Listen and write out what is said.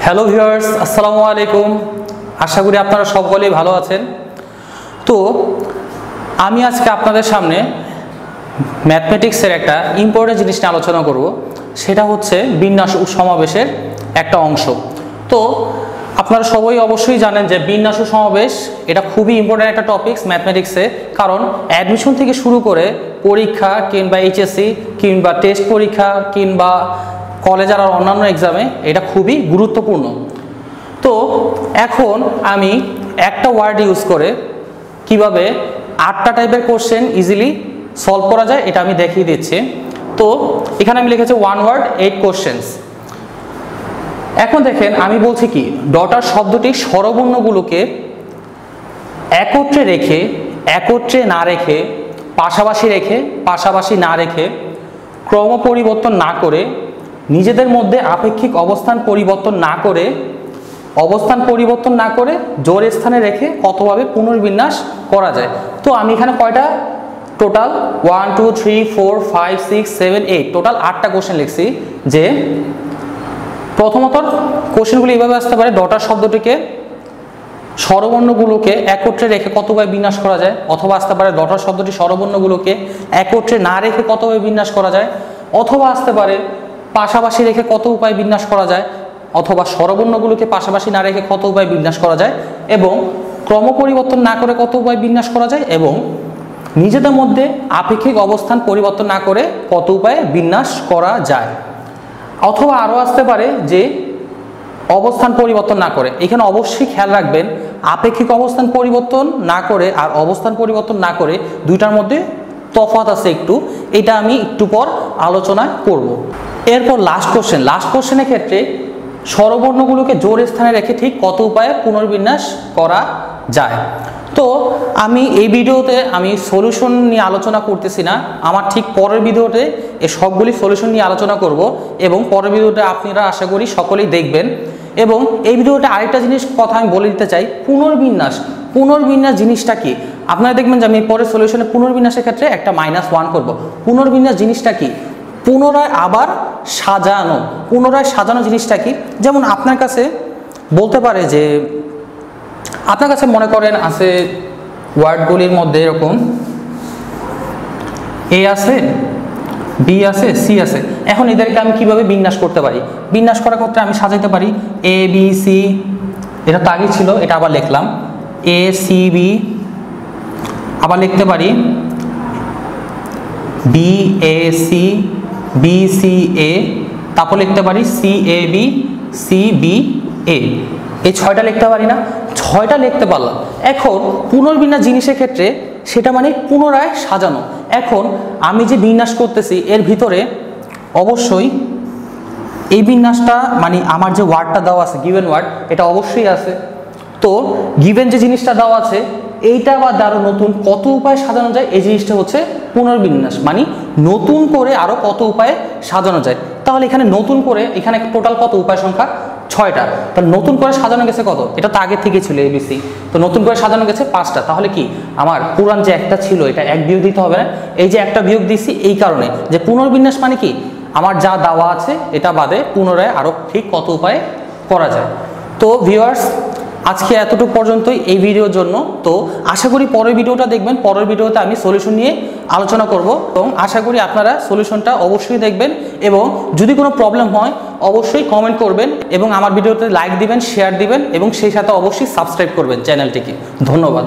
Hello viewers, আসসালামু আলাইকুম। আশা করি আপনারা সকলেই ভালো আছেন। তো আমি আজকে আপনাদের সামনে ম্যাথমেটিক্সের একটা ইম্পর্টেন্ট জিনিস নিয়ে আলোচনা করব, সেটা হচ্ছে বিন্যাস ও সমাবেশের একটা অংশ। তো আপনারা সবাই অবশ্যই জানেন যে বিন্যাস ও সমাবেশ এটা খুবই ইম্পর্টেন্ট একটা টপিকস ম্যাথমেটিক্সে, কারণ অ্যাডমিশন থেকে শুরু করে পরীক্ষা কিংবা এইচএসসি কিংবা টেস্ট পরীক্ষা কিংবা কলেজ আর অন্যান্য এক্সামে এটা খুবই গুরুত্বপূর্ণ। তো এখন আমি একটা ওয়ার্ড ইউজ করে কিভাবে 8টা টাইপের কোশ্চেন ইজিলি সলভ করা যায় এটা আমি দেখিয়ে দিচ্ছি। তো এখানে আমি লিখেছি 1 ওয়ার্ড 8 কোশ্চেন্স। এখন দেখেন আমি বলছি কি, ডটার শব্দটি স্বরবর্ণগুলোকে একত্রে রেখে, একত্রে না রেখে, পাশাপাশি রেখে, পাশাপাশি না রেখে, ক্রম পরিবর্তন না করে, নিজেদের মধ্যে আপেক্ষিক অবস্থান পরিবর্তন না করে, অবস্থান পরিবর্তন না করে জোর স্থানে রেখে কতভাবে পুনর্বিন্যাস করা যায়। তো আমি এখানে কয়টা টোটাল 1 2 3 4 5 6 7 8 টোটাল 8টা কোশ্চেন লিখছি। যে প্রথমত কোশ্চেনগুলি এইভাবে আসতে পারে, ডটার শব্দটিকে স্বরবর্ণগুলোকে একত্রে রেখে কতভাবে বিন্যাস করা যায়, অথবা আসতে পারে ডটার শব্দটি স্বরবর্ণগুলোকে একত্রে না রেখে কতভাবে বিন্যাস করা যায়, অথবা আসতে পারে পাশাপাশি রেখে কত উপায় বিন্যাস করা যায়, অথবা স্বরবর্ণগুলোকে পাশাপাশি না রেখে কত উপায় বিন্যাস করা যায়, এবং ক্রম পরিবর্তন না করে কত উপায় বিন্যাস করা যায়, এবং নিজেদের মধ্যে আপেক্ষিক অবস্থান পরিবর্তন না করে কত উপায়ে বিন্যাস করা যায়। অথবা আরও আসতে পারে যে অবস্থান পরিবর্তন না করে। এখানে অবশ্যই খেয়াল রাখবেন আপেক্ষিক অবস্থান পরিবর্তন না করে আর অবস্থান পরিবর্তন না করে দুইটার মধ্যে তফাৎ আছে একটু, এটা আমি একটু পর আলোচনা করব। এরপর লাস্ট কোশ্চেনের ক্ষেত্রে স্বরবর্ণগুলোকে জোর স্থানে রেখে ঠিক কত উপায়ে পুনর্বিন্যাস করা যায়। তো আমি এই ভিডিওতে আমি সলিউশন নিয়ে আলোচনা করতেছি না, আমার ঠিক পরের ভিডিওতে এই সবগুলি সলিউশন নিয়ে আলোচনা করব, এবং পরের ভিডিওতে আপনারা আশা করি সকলেই দেখবেন। এবং এই ভিডিওতে আরেকটা জিনিস কথা আমি বলে দিতে চাই, পুনর্বিন্যাস জিনিসটা কি। আপনারা দেখবেন যে আমি পরের সলিউশনে পুনর্বিন্যাসের ক্ষেত্রে একটা -1 করব। পুনর্বিন্যাস জিনিসটা কি, পুনরায় আবার সাজানো। পুনরায় সাজানো জিনিসটা কি, যেমন আপনার কাছে বলতে পারে যে আপনার কাছে মনে করেন আছে ওয়ার্ডগুলির মধ্যে এরকম এ আছে, বি আছে, সি আছে। এখন এদেরকে আমি কিভাবে বিন্যাস করতে পারি, বিন্যাস করার ক্ষেত্রে আমি সাজাইতে পারি এ বি সি, এটা তো আগে ছিল, এটা আবার লিখলাম এ সি বি, আবার লিখতে পারি B A C, B C A, তারপর লিখতে পারি C A B, C B A. এই 6টা লিখতে পারি না, 6টা লিখতে পারলাম। এখন পুনর্বিন্যাস জিনিসের ক্ষেত্রে সেটা মানে পুনরায় সাজানো। এখন আমি যে বিন্যাস করতেছি এর ভিতরে অবশ্যই এই বিন্যাসটা মানে আমার যে ওয়ার্ডটা দেওয়া আছে গিভেন ওয়ার্ড, এটা অবশ্যই আছে। তো গিভেন যে জিনিসটা দেওয়া আছে এইটা বা আরো নতুন কত উপায়ে সাজানো যায়, এই জিনিসটা হচ্ছে পুনর্বিন্যাস, মানে নতুন করে আরো কত উপায়ে সাজানো যায়। তাহলে এখানে নতুন করে এখানে টোটাল কত উপায় সংখ্যা 6টা, তাহলে নতুন করে সাজানো গেছে কত, এটা তো আগে থেকে ছিল এবিসি, তো নতুন করে সাজানো গেছে 5টা। তাহলে কি আমার পুরান যে একটা ছিল এটা এক বিয়োগ দিতে হবে না, এই যে একটা বিয়োগ দিছি এই কারণে যে পুনর্বিন্যাস মানে কি আমার যা দেওয়া আছে এটা বাদে পুনরায় আরো ঠিক কত উপায়ে করা যায়। তো ভিউয়ার্স আজকে এতটুকু পর্যন্তই এই ভিডিওর জন্য। তো আশা করি পরের ভিডিওটা দেখবেন, পরের ভিডিওতে আমি সলিউশন নিয়ে আলোচনা করব, এবং আশা করি আপনারা সলিউশনটা অবশ্যই দেখবেন, এবং যদি কোনো প্রবলেম হয় অবশ্যই কমেন্ট করবেন, এবং আমার ভিডিওতে লাইক দিবেন, শেয়ার দিবেন, এবং সেই সাথে অবশ্যই সাবস্ক্রাইব করবেন চ্যানেলটিকে। ধন্যবাদ।